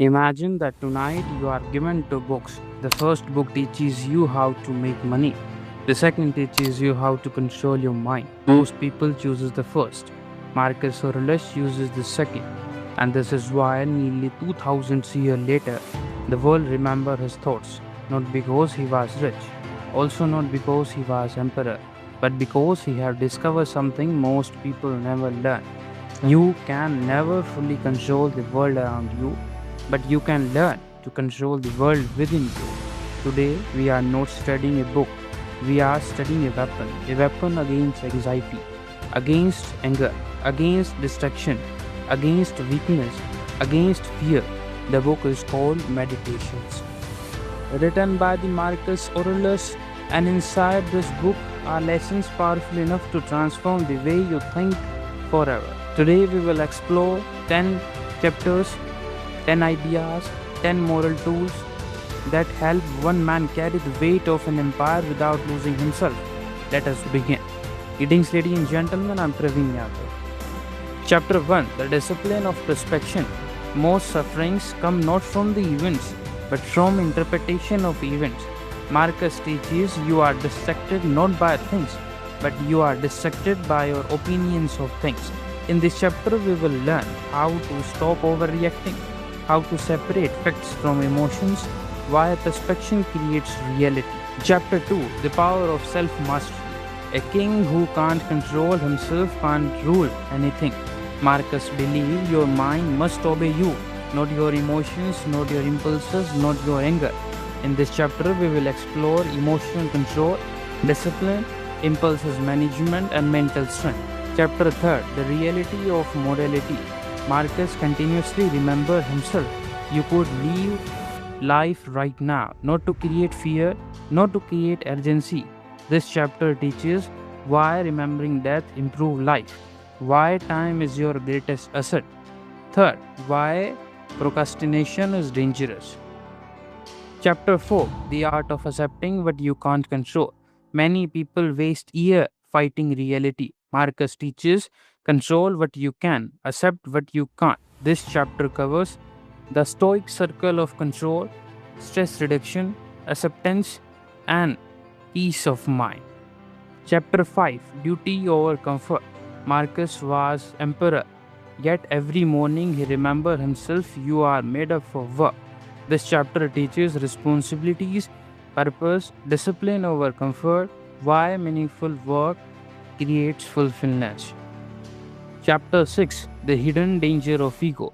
Imagine that tonight you are given two books. The first book teaches you how to make money. The second teaches you how to control your mind. Most people chooses the first. Marcus Aurelius uses the second. And this is why nearly 2000 years later, the world remember his thoughts. Not because he was rich, also not because he was emperor, but because he had discovered something most people never learn. You can never fully control the world around you, but you can learn to control the world within you. Today, we are not studying a book, we are studying a weapon against anxiety, against anger, against distraction, against weakness, against fear. The book is called Meditations, written by the Marcus Aurelius, and inside this book are lessons powerful enough to transform the way you think forever. Today we will explore 10 chapters, 10 ideas, 10 moral tools that help one man carry the weight of an empire without losing himself. Let us begin. Greetings, ladies and gentlemen, I'm Praveen Yadav. Chapter 1, The Discipline of Perspection. Most sufferings come not from the events, but from interpretation of events. Marcus teaches you are distracted not by things, but you are distracted by your opinions of things. In this chapter, we will learn how to stop overreacting, how to separate facts from emotions, why perspection creates reality. Chapter 2, The Power of Self-Mastery. A king who can't control himself can't rule anything. Marcus believes your mind must obey you, not your emotions, not your impulses, not your anger. In this chapter, we will explore emotional control, discipline, impulses management, and mental strength. Chapter 3, The Reality of Mortality. Marcus continuously remembers himself. You could live life right now, not to create fear, not to create urgency. This chapter teaches why remembering death improves life, why time is your greatest asset. Third, why procrastination is dangerous. Chapter 4, The Art of Accepting What You Can't Control. Many people waste years fighting reality. Marcus teaches control what you can, accept what you can't. This chapter covers the Stoic circle of control, stress reduction, acceptance, and peace of mind. Chapter 5, Duty over Comfort. Marcus was emperor, yet every morning he remembered himself, you are made up for work. This chapter teaches responsibilities, purpose, discipline over comfort, why meaningful work creates fulfillment. Chapter 6, The Hidden Danger of Ego.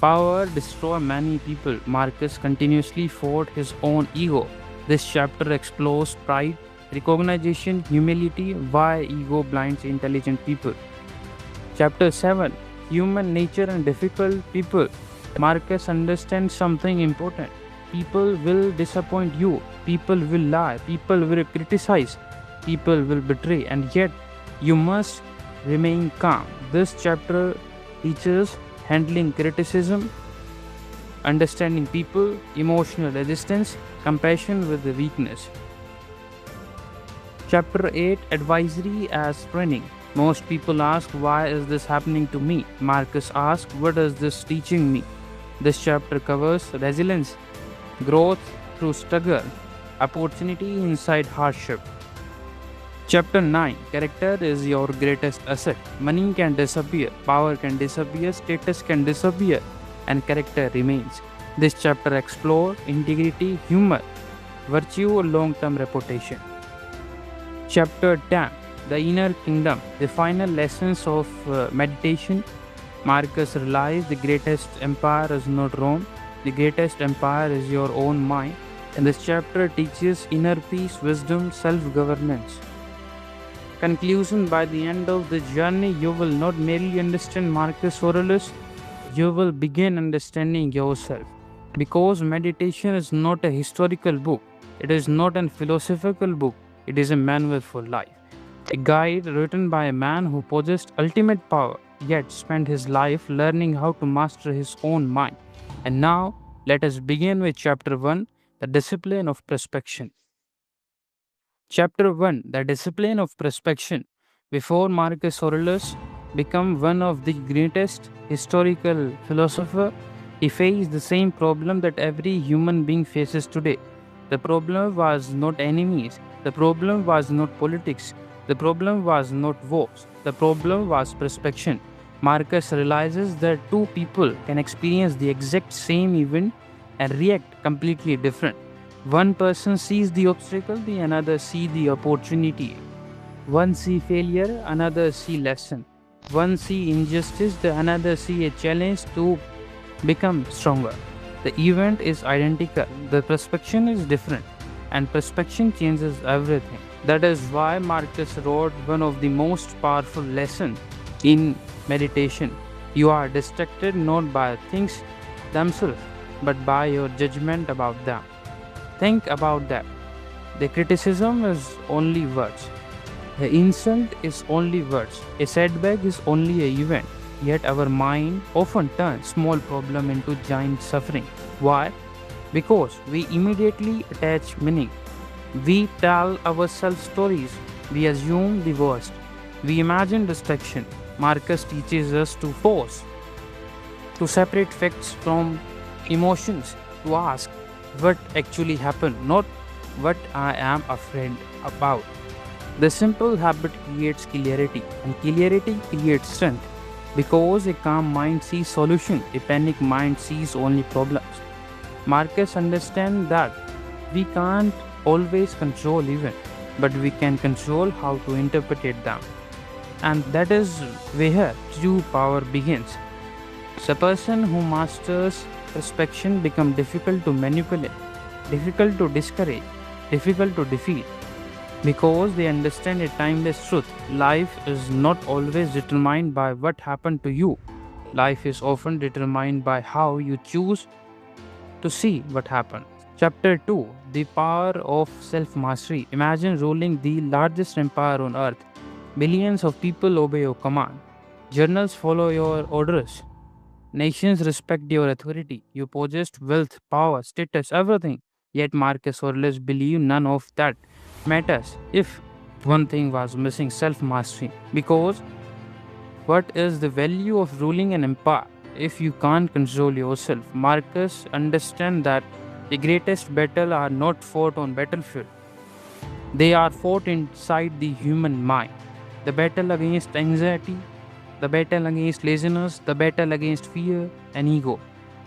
Power destroys many people. Marcus continuously fought his own ego. This chapter explores pride, recognition, humility, why ego blinds intelligent people. Chapter 7, Human Nature and Difficult People. Marcus understands something important. People will disappoint you, people will lie, people will criticize, people will betray, and yet you must remain calm. This chapter teaches handling criticism, understanding people, emotional resistance, compassion with the weakness. Chapter 8, Advisory as Training. Most people ask, why is this happening to me? Marcus asks, what is this teaching me? This chapter covers resilience, growth through struggle, opportunity inside hardship. Chapter 9, Character is your greatest asset. Money can disappear, power can disappear, status can disappear, and character remains. This chapter explores integrity, humor, virtue, or long-term reputation. Chapter 10, The Inner Kingdom, the final lessons of meditation. Marcus realized the greatest empire is not Rome, the greatest empire is your own mind. And this chapter teaches inner peace, wisdom, self-governance. Conclusion: by the end of the journey, you will not merely understand Marcus Aurelius, you will begin understanding yourself. Because meditation is not a historical book, it is not a philosophical book, it is a manual for life. A guide written by a man who possessed ultimate power, yet spent his life learning how to master his own mind. And now, let us begin with Chapter 1, The Discipline of Perspection. Chapter 1, The Discipline of Perspection. Before Marcus Aurelius became one of the greatest historical philosophers, He faced the same problem that every human being faces today. The problem was not enemies, the problem was not politics, the problem was not wars, the problem was perception. Marcus realizes that two people can experience the exact same event and react completely different. One person sees the obstacle, the another sees the opportunity. One see failure, another see lesson. One see injustice, the another see a challenge to become stronger. The event is identical, the perspective is different, and perspective changes everything. That is why Marcus wrote one of the most powerful lessons in meditation. You are distracted not by things themselves, but by your judgment about them. Think about that. The criticism is only words. The insult is only words. A setback is only an event. Yet our mind often turns small problem into giant suffering. Why? Because we immediately attach meaning. We tell ourselves stories. We assume the worst. We imagine destruction. Marcus teaches us to pause, to separate facts from emotions, to ask what actually happened, not what I am afraid about. The simple habit creates clarity, and clarity creates strength. Because a calm mind sees solution, a panic mind sees only problems. Marcus understands that we can't always control events, but we can control how to interpret them. And that is where true power begins. The person who masters perception becomes difficult to manipulate, difficult to discourage, difficult to defeat. Because they understand a timeless truth. Life is not always determined by what happened to you. Life is often determined by how you choose to see what happened. Chapter 2: The Power of Self Mastery. Imagine ruling the largest empire on earth. Billions of people obey your command. Journals follow your orders. Nations respect your authority. You possess wealth, power, status, everything. Yet Marcus Aurelius believed none of that matters if one thing was missing: self mastery. Because what is the value of ruling an empire if you can't control yourself? Marcus understands that the greatest battles are not fought on battlefield. They are fought inside the human mind. The battle against anxiety, the battle against laziness, the battle against fear and ego.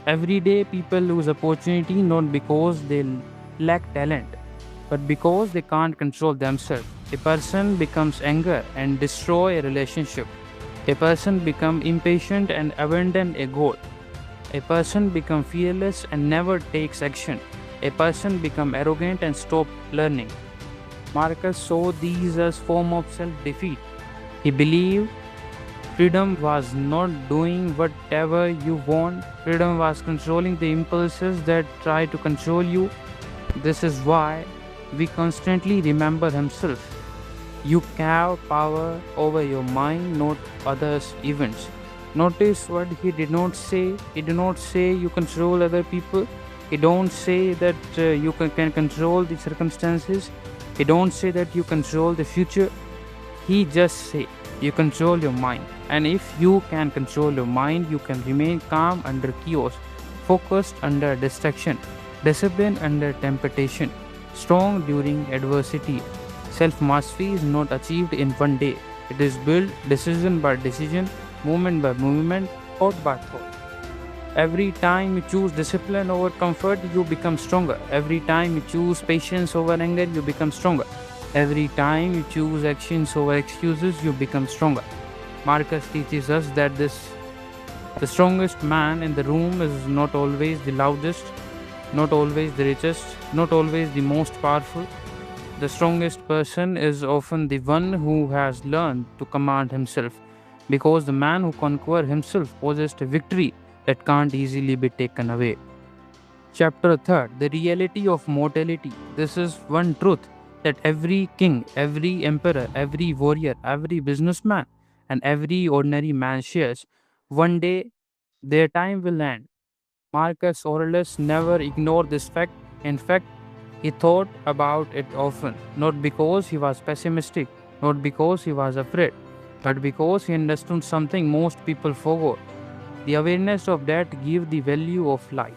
Every day people lose opportunity not because they lack talent, but because they can't control themselves. A person becomes anger and destroy a relationship. A person becomes impatient and abandon a goal. A person becomes fearless and never takes action. A person becomes arrogant and stop learning. Marcus saw these as form of self-defeat. He believed freedom was not doing whatever you want. Freedom was controlling the impulses that try to control you. This is why we constantly remember himself. You have power over your mind, not others' events. Notice what he did not say. He did not say you control other people. He don't say that you can control the circumstances. He don't say that you control the future. He just say you control your mind. And if you can control your mind, you can remain calm under chaos, focused under distraction, disciplined under temptation, strong during adversity. Self-mastery is not achieved in one day. It is built decision by decision, moment by moment, thought by thought. Every time you choose discipline over comfort, you become stronger. Every time you choose patience over anger, you become stronger. Every time you choose actions over excuses, you become stronger. Marcus teaches us that the strongest man in the room is not always the loudest, not always the richest, not always the most powerful. The strongest person is often the one who has learned to command himself, because the man who conquers himself possesses a victory that can't easily be taken away. Chapter 3: The Reality of Mortality. This is one truth that every king, every emperor, every warrior, every businessman, and every ordinary man shares. One day, their time will end. Marcus Aurelius never ignored this fact. In fact, he thought about it often, not because he was pessimistic, not because he was afraid, but because he understood something most people forgot. The awareness of that gives the value of life.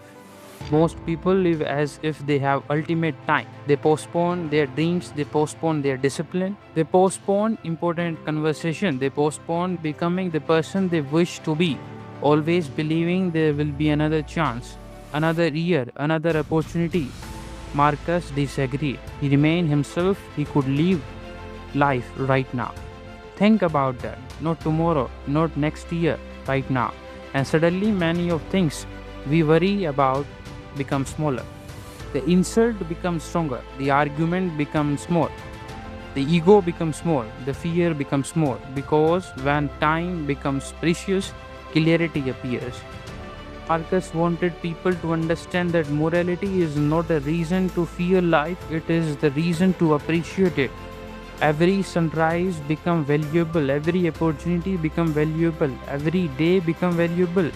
Most people live as if they have ultimate time. They postpone their dreams, they postpone their discipline, they postpone important conversation, they postpone becoming the person they wish to be, always believing there will be another chance, another year, another opportunity. Marcus disagreed. He remained himself, he could live life right now. Think about that. Not tomorrow, not next year, right now. And suddenly many of things we worry about become smaller. The insult becomes stronger. The argument becomes small. The ego becomes small. The fear becomes small. Because when time becomes precious, clarity appears. Marcus wanted people to understand that morality is not a reason to fear life, it is the reason to appreciate it. Every sunrise become valuable, every opportunity become valuable, every day become valuable.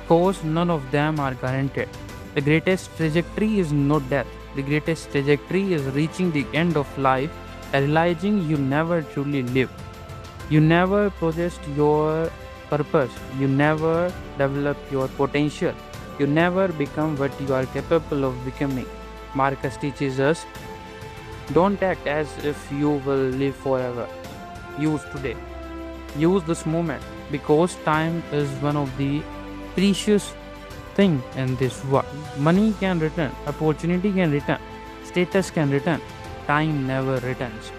Because none of them are guaranteed. The greatest trajectory is not death. The greatest trajectory is reaching the end of life and realizing you never truly live. You never possessed your purpose. You never develop your potential. You never become what you are capable of becoming. Marcus teaches us, don't act as if you will live forever. Use today. Use this moment because time is one of the precious thing in this world. Money can return, opportunity can return, status can return, time never returns.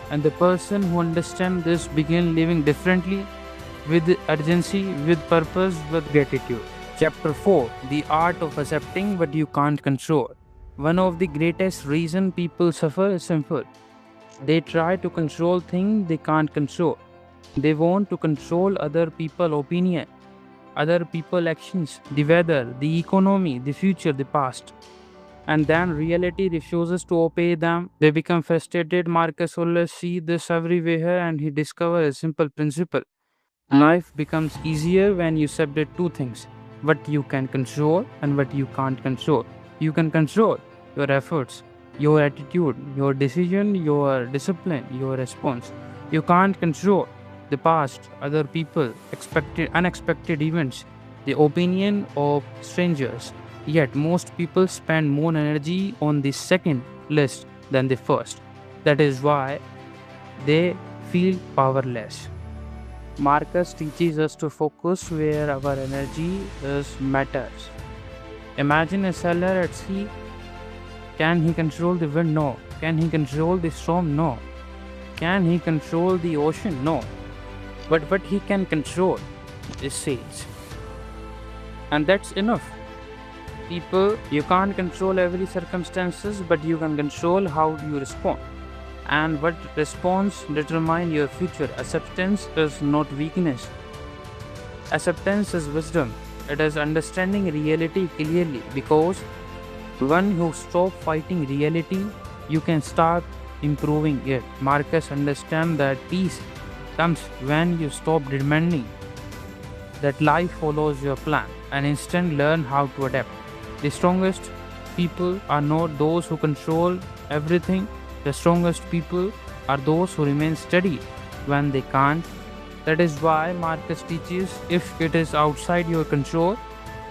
And the person who understands this begin living differently, with urgency, with purpose, with gratitude. Chapter 4: The Art of Accepting What You Can't Control. One of the greatest reasons people suffer is simple. They try to control things they can't control. They want to control other people's opinion, other people's actions, the weather, the economy, the future, the past. And then reality refuses to obey them. They become frustrated. Marcus Aurelius sees this everywhere and he discovers a simple principle. Life becomes easier when you separate two things, what you can control and what you can't control. You can control your efforts, your attitude, your decision, your discipline, your response. You can't control the past, other people, expected, unexpected events, the opinion of strangers. Yet most people spend more energy on the second list than the first. That is why they feel powerless. Marcus teaches us to focus where our energy is matters. Imagine a sailor at sea. Can he control the wind? No. Can he control the storm? No. Can he control the ocean? No. But what he can control is sails. And that's enough. People, you can't control every circumstances, but you can control how you respond. And what response determine your future. Acceptance is not weakness. Acceptance is wisdom. It is understanding reality clearly, because when you stop fighting reality, you can start improving it. Marcus understands that peace comes when you stop demanding that life follows your plan and instead learn how to adapt. The strongest people are not those who control everything. The strongest people are those who remain steady when they can't. That is why Marcus teaches, if it is outside your control,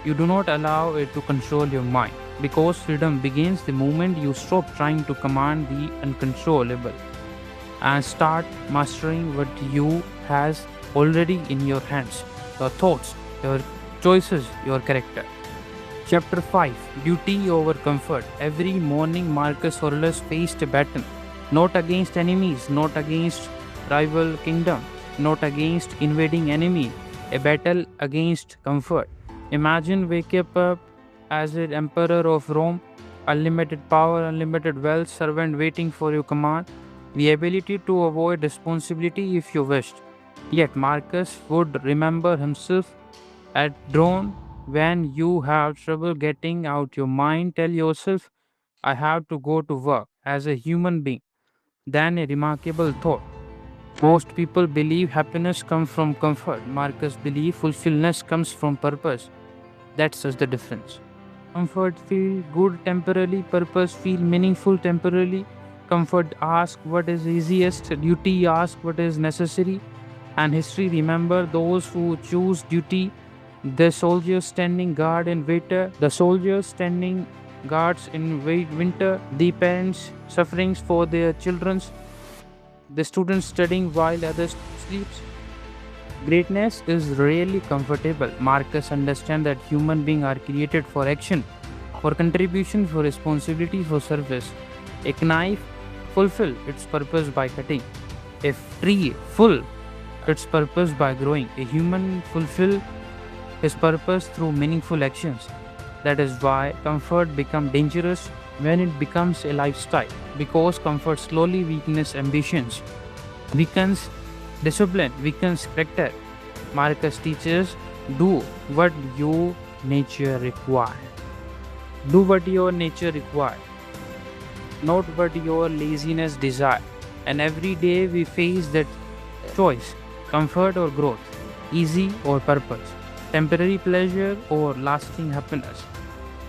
you do not allow it to control your mind. Because freedom begins the moment you stop trying to command the uncontrollable and start mastering what you has already in your hands: your thoughts, your choices, your character. Chapter 5: Duty over Comfort. Every morning Marcus Aurelius faced a battle, not against enemies, not against rival kingdom, not against invading enemy, a battle against comfort. Imagine waking up as an emperor of Rome, unlimited power, unlimited wealth, servant waiting for your command, the ability to avoid responsibility if you wished. Yet Marcus would remember himself at dawn. When you have trouble getting out your mind, tell yourself, I have to go to work as a human being. Then a remarkable thought. Most people believe happiness comes from comfort. Marcus believes fulfillment comes from purpose. That's just the difference. Comfort feel good temporarily, purpose feel meaningful temporarily. Comfort asks what is easiest, duty asks what is necessary, and history remember those who choose duty, The soldiers standing guard in winter, the soldiers standing guards in winter, the parents suffering for their children's, the students studying while others sleeps. Greatness is rarely comfortable. Marcus understands that human beings are created for action, for contribution, for responsibility, for service. A knife fulfill its purpose by cutting. A tree full its purpose by growing. A human fulfill his purpose through meaningful actions. That is why comfort becomes dangerous when it becomes a lifestyle, because comfort slowly weakens ambitions, weakens discipline, weakens character. Marcus teaches, do what your nature requires. Do what your nature requires, not what your laziness desire. And every day we face that choice, comfort or growth, easy or purpose, temporary pleasure or lasting happiness.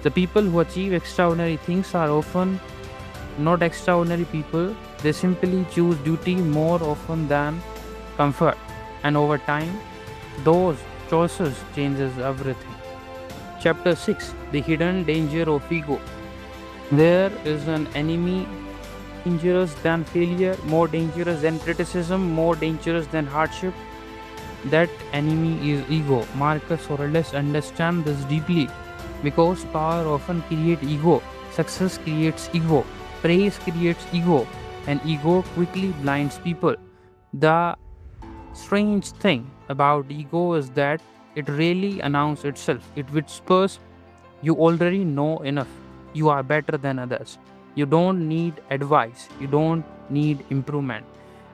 The people who achieve extraordinary things are often not extraordinary people. They simply choose duty more often than comfort. And over time, those choices changes everything. Chapter 6: The Hidden Danger of Ego. There is an enemy dangerous than failure, more dangerous than criticism, more dangerous than hardship. That enemy is ego. Marcus Aurelius understands this deeply because power often creates ego, success creates ego, praise creates ego, and ego quickly blinds people. The strange thing about ego is that it rarely announces itself. It whispers, you already know enough. You are better than others. You don't need advice. You don't need improvement.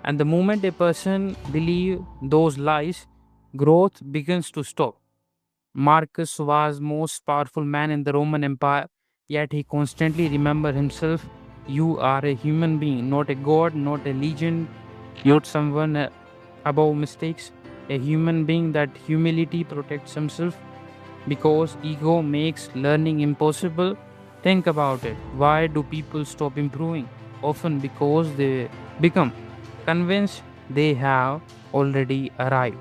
And the moment a person believes those lies, growth begins to stop. Marcus was most powerful man in the Roman Empire, yet he constantly remembered himself. You are a human being, not a god, not a legend, not someone above mistakes. A human being. That humility protects himself because ego makes learning impossible. Think about it. Why do people stop improving? Often because they become convinced they have already arrived.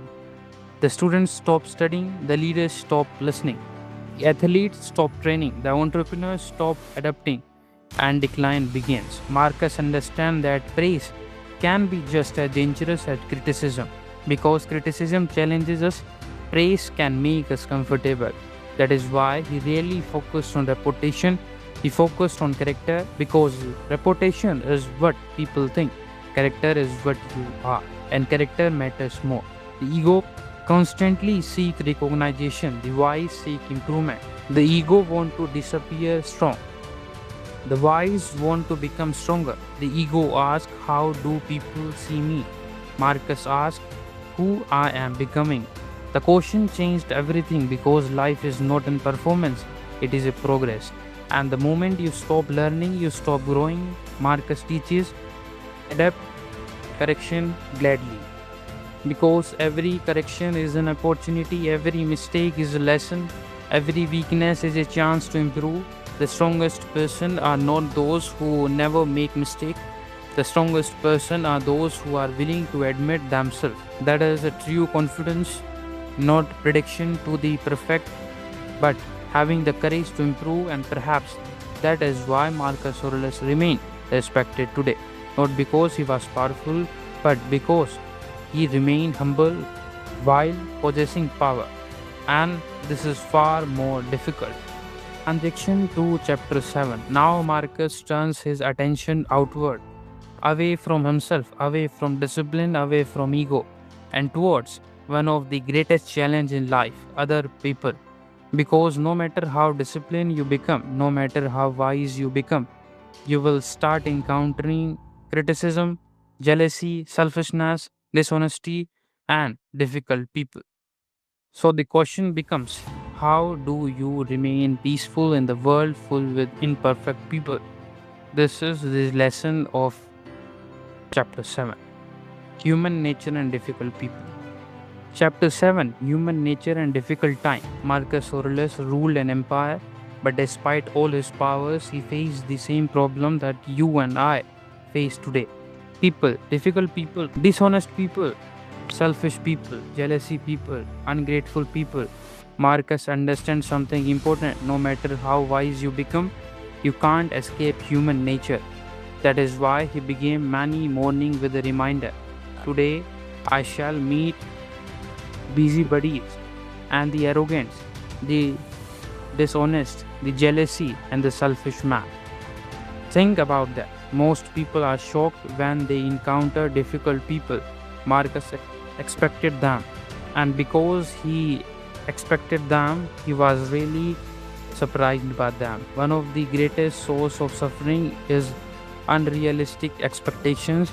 The students stop studying, the leaders stop listening, the athletes stop training, the entrepreneurs stop adapting, and decline begins. Marcus understands that praise can be just as dangerous as criticism because criticism challenges us, praise can make us comfortable. That is why he really focused on reputation. He focused on character because reputation is what people think, character is what you are, and character matters more. The ego constantly seek recognition, the wise seek improvement. The ego want to disappear strong. The wise want to become stronger. The ego asks, how do people see me? Marcus asks, who I am becoming. The question changed everything because life is not in performance, it is a progress. And the moment you stop learning, you stop growing. Marcus teaches, adapt, correction gladly. Because every correction is an opportunity, every mistake is a lesson, every weakness is a chance to improve. The strongest person are not those who never make mistake. The strongest person are those who are willing to admit themselves. That is a true confidence, not prediction to the perfect, but having the courage to improve. And perhaps that is why Marcus Aurelius remained respected today. Not because he was powerful, but because he remained humble while possessing power. And this is far more difficult. Transition to chapter 7. Now Marcus turns his attention outward, away from himself, away from discipline, away from ego, and towards one of the greatest challenges in life, other people. Because no matter how disciplined you become, no matter how wise you become, you will start encountering criticism, jealousy, selfishness, dishonesty, and difficult people. So the question becomes, how do you remain peaceful in the world full with imperfect people? This is the lesson of chapter 7, Human Nature and Difficult People. Chapter 7, Human Nature and Difficult Time. Marcus Aurelius ruled an empire, but despite all his powers, he faced the same problem that you and I face today. People, difficult people, dishonest people, selfish people, jealousy people, ungrateful people. Marcus understands something important. No matter how wise you become, you can't escape human nature. That is why he began many morning with a reminder. Today I shall meet busybodies and the arrogance, the dishonest, the jealousy, and the selfish man. Think about that. Most people are shocked when they encounter difficult people. Marcus expected them, and because he expected them, he was really surprised by them. One of the greatest source of suffering is unrealistic expectations.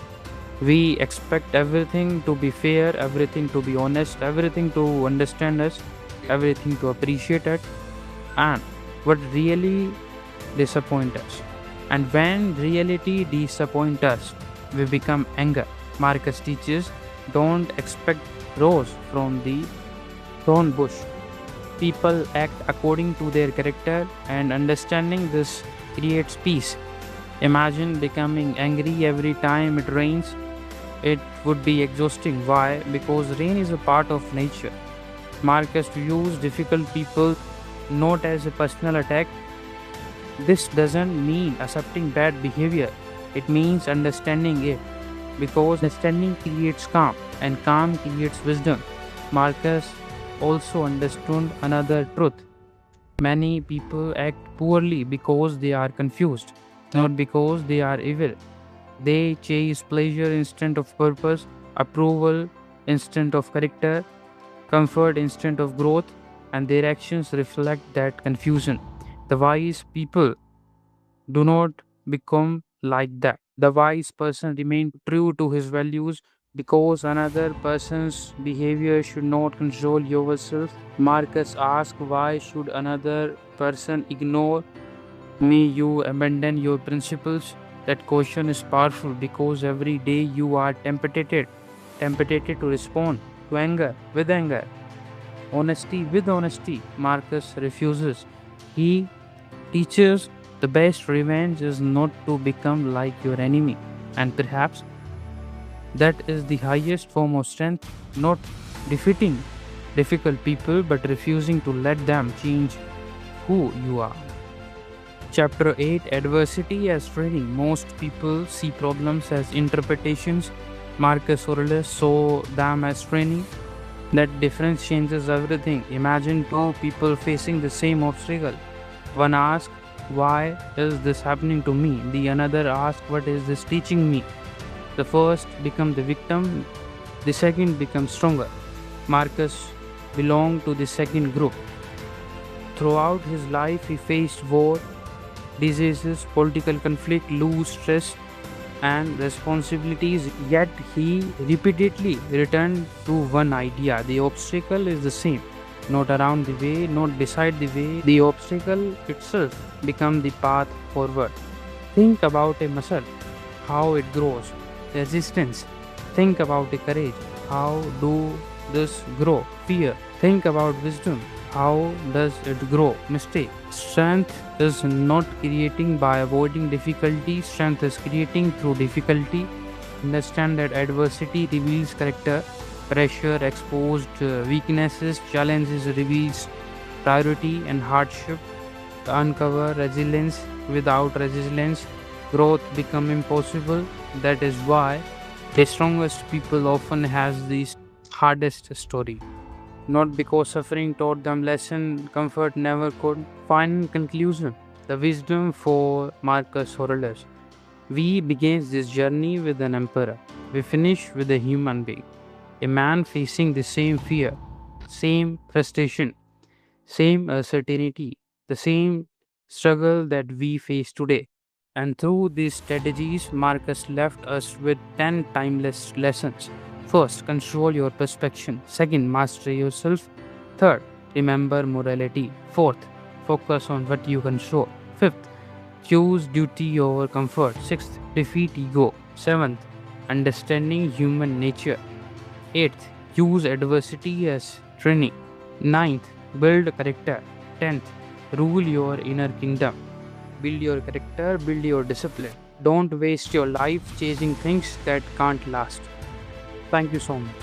We expect everything to be fair, everything to be honest, everything to understand us, everything to appreciate it, and what really disappoint us. And when reality disappoints us, we become anger. Marcus teaches, don't expect rose from the thorn bush. People act according to their character, and understanding this creates peace. Imagine becoming angry every time it rains. It would be exhausting. Why? Because rain is a part of nature. Marcus views difficult people not as a personal attack. This doesn't mean accepting bad behavior, it means understanding it. Because understanding creates calm, and calm creates wisdom. Marcus also understood another truth. Many people act poorly because they are confused, not because they are evil. They chase pleasure instead of purpose, approval instead of character, comfort instead of growth, and their actions reflect that confusion. The wise people do not become like that. The wise person remains true to his values because another person's behavior should not control yourself. Marcus asks, why should another person ignore me? You abandon your principles. That question is powerful because every day you are tempted to respond to anger with anger, honesty with honesty. Marcus refuses. He teaches the best revenge is not to become like your enemy, and perhaps that is the highest form of strength, not defeating difficult people but refusing to let them change who you are. Chapter 8, Adversity as Training. Most people see problems as interpretations. Marcus Aurelius saw them as training. That difference changes everything. Imagine two people facing the same obstacle. One asks, why is this happening to me? The another asks, what is this teaching me? The first becomes the victim, the second becomes stronger. Marcus belonged to the second group. Throughout his life, he faced war, diseases, political conflict, loss, stress, and responsibilities, yet he repeatedly returned to one idea. The obstacle is the same, not around the way, not beside the way. The obstacle itself becomes the path forward. Think about a muscle, how it grows. Resistance. Think about a courage. How do this grow? Fear. Think about wisdom. How does it grow? Mistake. Strength is not creating by avoiding difficulty. Strength is creating through difficulty. Understand that adversity reveals character. Pressure exposed weaknesses. Challenges reveals priority and hardship. Uncover resilience. Without resilience, growth become impossible. That is why the strongest people often has the hardest story. Not because suffering taught them lesson, comfort never could. Final conclusion. The wisdom for Marcus Aurelius. We begin this journey with an emperor. We finish with a human being. A man facing the same fear, same frustration, same uncertainty, the same struggle that we face today. And through these strategies, Marcus left us with 10 timeless lessons. First, control your perception. Second, master yourself. Third, remember morality. Fourth, focus on what you control. Fifth, choose duty over comfort. Sixth, defeat ego. Seventh, understanding human nature. Eighth, use adversity as training. Ninth, build character. 10th, rule your inner kingdom. Build your character, build your discipline. Don't waste your life chasing things that can't last. Thank you so much.